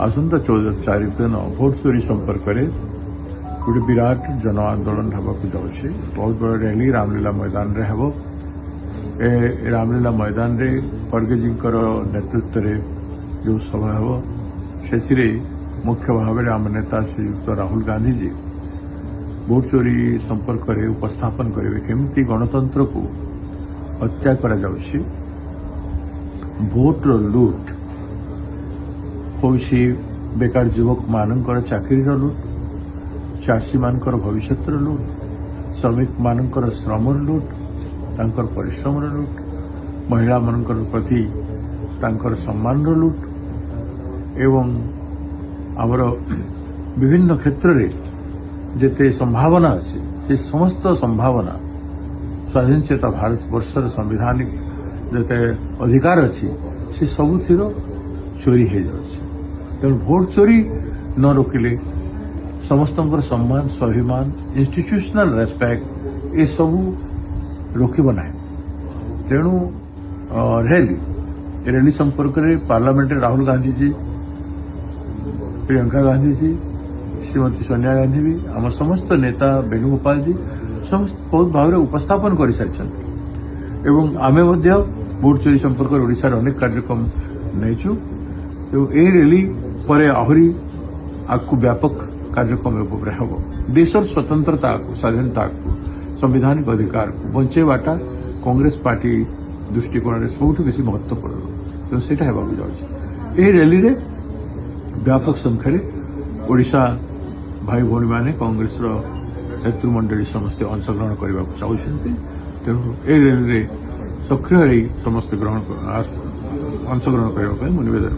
आसंता 14 तारीख दिन भोट चोरी संपर्क में गोटे विराट जन आंदोलन होगा जाऊँगी। बहुत बड़ा रैली रामलीला मैदान रे हेबो। ए रामलीला मैदान रे खड़गे जी नेतृत्व में जो सभा हेबो से मुख्य भाव में आम नेता श्रीयुक्त राहुल गांधी जी भोट चोरी संपर्क में उपस्थापन करेंगे केमिति गणतंत्र को हत्या करा जाउछि, भोट लुट होउछि, बेकार युवक मानकर चाकरी लुट, चाषी मानकर भविष्य लुट, श्रमिक मानकर श्रम लुट, तांकर परिश्रम लुट, महिला मानकर प्रति तांकर सम्मान लुट एवं आमर विभिन्न क्षेत्र रे जेते संभावना अच्छी से समस्त संभावना स्वाधीन चेता भारत वर्षर संविधानिक जेते अधिकार अच्छी से सबुथिर चोरी हो जाଉଛି। तेणु भोट चोरी न रोकिले समस्त सम्मान स्वाभिमान इंस्टीट्यूशनल रेस्पेक्ट ये सबू रोकब ना। तेणु रैली संपर्क में पार्लियामेंट राहुल गांधी जी, प्रियंका गांधी जी, श्रीमती सोनिया गांधी भी आम समस्त नेता वेणुगोपाल जी समस्त बहुत भाव में उपस्थापन कर सारी एवं आमे भोट चोरी संपर्क में ओडिशार अनेक कार्यक्रम नहींचु। रैली पर आहरी आगु व्यापक कार्यक्रम हम देशर स्वतंत्रता को, स्वाधीनता को, संवैधानिक अधिकार को बंचेवाटा कांग्रेस पार्टी दृष्टिकोण में सबुठ बेसी महत्वपूर्ण। तो सेटा हेबाकु जाउछि। एही रैली रे व्यापक संख्यार ओडिशा भाई भौणी माने कांग्रेस नेतृमंडली समस्ते अंशग्रहण करने को चाहते। तेणु ए रैली रे सक्रिय समस्त अंशग्रहण करने निवेदन